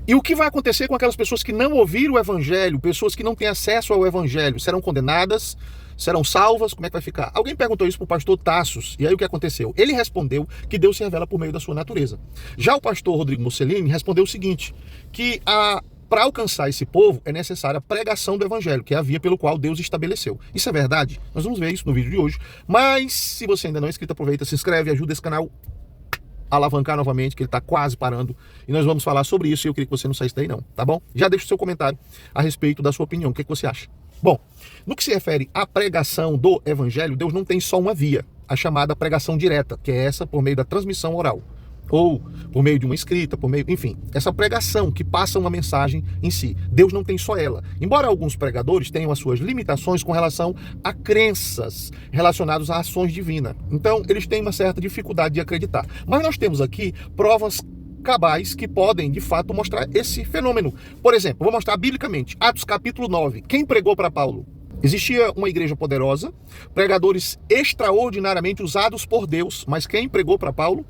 E o que vai acontecer com aquelas pessoas que não ouviram o evangelho, pessoas que não têm acesso ao evangelho? Serão condenadas? Serão salvas? Como é que vai ficar? Alguém perguntou isso para o pastor Tassos, e aí o que aconteceu? Ele respondeu que Deus se revela por meio da sua natureza. Já o pastor Rodrigo Mussolini respondeu o seguinte, que para alcançar esse povo é necessária a pregação do evangelho, que é a via pelo qual Deus estabeleceu. Isso é verdade? Nós vamos ver isso no vídeo de hoje. Mas se você ainda não é inscrito, aproveita, se inscreve, ajuda esse canal a alavancar novamente, que ele está quase parando. E nós vamos falar sobre isso e eu queria que você não saísse daí não, tá bom? Já deixa o seu comentário a respeito da sua opinião. O que você acha? Bom, no que se refere à pregação do evangelho, Deus não tem só uma via, a chamada pregação direta, que é essa por meio da transmissão oral. Ou por meio de uma escrita, por meio, enfim, essa pregação que passa uma mensagem em si. Deus não tem só ela. Embora alguns pregadores tenham as suas limitações com relação a crenças relacionadas a ações divinas. Então, eles têm uma certa dificuldade de acreditar. Mas nós temos aqui provas cabais que podem, de fato, mostrar esse fenômeno. Por exemplo, vou mostrar biblicamente. Atos capítulo 9. Quem pregou para Paulo? Existia uma igreja poderosa, pregadores extraordinariamente usados por Deus, mas quem pregou para Paulo?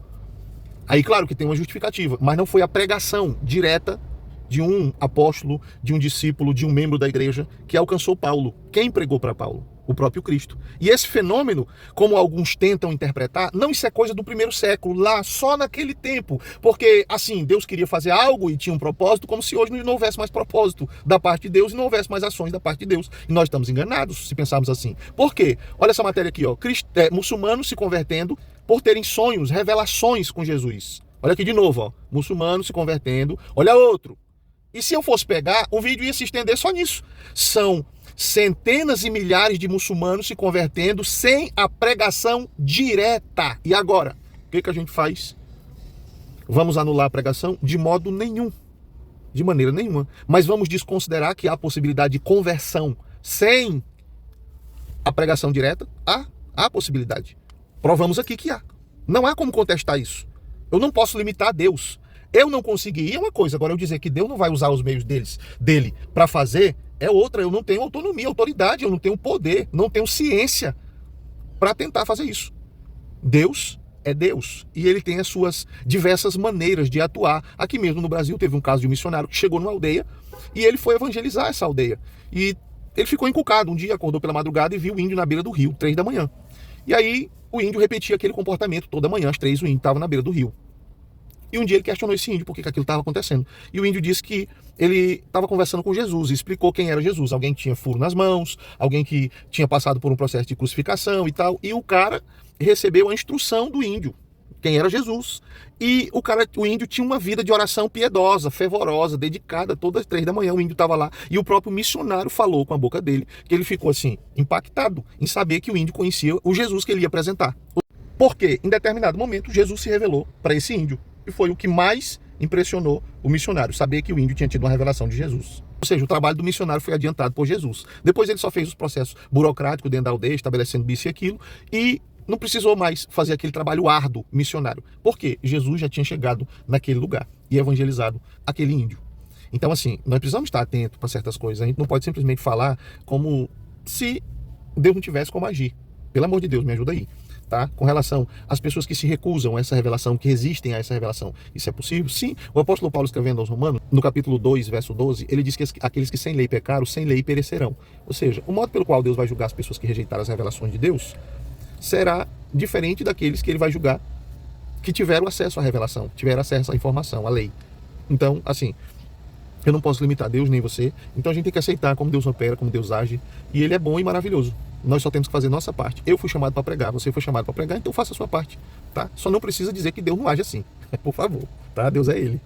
Aí, claro que tem uma justificativa, mas não foi a pregação direta de um apóstolo, de um discípulo, de um membro da igreja que alcançou Paulo. Quem pregou para Paulo? O próprio Cristo. E esse fenômeno, como alguns tentam interpretar, não, isso é coisa do primeiro século, lá, só naquele tempo. Porque, assim, Deus queria fazer algo e tinha um propósito, como se hoje não houvesse mais propósito da parte de Deus e não houvesse mais ações da parte de Deus. E nós estamos enganados se pensarmos assim. Por quê? Olha essa matéria aqui, ó. Muçulmanos se convertendo por terem sonhos, revelações com Jesus. Olha aqui de novo, ó. Muçulmanos se convertendo. Olha outro. E se eu fosse pegar, o vídeo ia se estender só nisso. São centenas e milhares de muçulmanos se convertendo sem a pregação direta. E agora? O que a gente faz? Vamos anular a pregação? De modo nenhum. De maneira nenhuma. Mas vamos desconsiderar que há possibilidade de conversão sem a pregação direta? Há possibilidade. Provamos aqui que há. Não há como contestar isso. Eu não posso limitar a Deus. Eu não consegui. E é uma coisa, agora eu dizer que Deus não vai usar os meios dele para fazer, é outra. Eu não tenho autonomia, autoridade, eu não tenho poder, não tenho ciência para tentar fazer isso. Deus é Deus. E ele tem as suas diversas maneiras de atuar. Aqui mesmo no Brasil teve um caso de um missionário que chegou numa aldeia e ele foi evangelizar essa aldeia. E ele ficou encucado. Um dia acordou pela madrugada e viu o índio na beira do rio, 3 da manhã. E aí o índio repetia aquele comportamento toda manhã, às 3 o índio estava na beira do rio. E um dia ele questionou esse índio por que aquilo estava acontecendo. E o índio disse que ele estava conversando com Jesus e explicou quem era Jesus. Alguém que tinha furo nas mãos, alguém que tinha passado por um processo de crucificação e tal. E o cara recebeu a instrução do índio, quem era Jesus. E o índio tinha uma vida de oração piedosa, fervorosa, dedicada, todas as 3 da manhã o índio estava lá. E o próprio missionário falou com a boca dele, que ele ficou assim, impactado em saber que o índio conhecia o Jesus que ele ia apresentar. Porque, em determinado momento, Jesus se revelou para esse índio. E foi o que mais impressionou o missionário, saber que o índio tinha tido uma revelação de Jesus. Ou seja, o trabalho do missionário foi adiantado por Jesus. Depois ele só fez os processos burocráticos dentro da aldeia, estabelecendo isso e aquilo, e não precisou mais fazer aquele trabalho árduo missionário. Por quê? Jesus já tinha chegado naquele lugar e evangelizado aquele índio. Então, assim, nós precisamos estar atentos para certas coisas. A gente não pode simplesmente falar como se Deus não tivesse como agir. Pelo amor de Deus, me ajuda aí. Tá? Com relação às pessoas que se recusam a essa revelação, que resistem a essa revelação. Isso é possível? Sim. O apóstolo Paulo, escrevendo aos Romanos, no capítulo 2, verso 12, ele diz que aqueles que sem lei pecaram, sem lei perecerão. Ou seja, o modo pelo qual Deus vai julgar as pessoas que rejeitaram as revelações de Deus será diferente daqueles que ele vai julgar que tiveram acesso à revelação, tiveram acesso à informação, à lei. Então, assim, eu não posso limitar Deus nem você, então a gente tem que aceitar como Deus opera, como Deus age, e ele é bom e maravilhoso. Nós só temos que fazer nossa parte. Eu fui chamado para pregar, você foi chamado para pregar, então faça a sua parte, tá? Só não precisa dizer que Deus não age assim, por favor, tá? Deus é ele.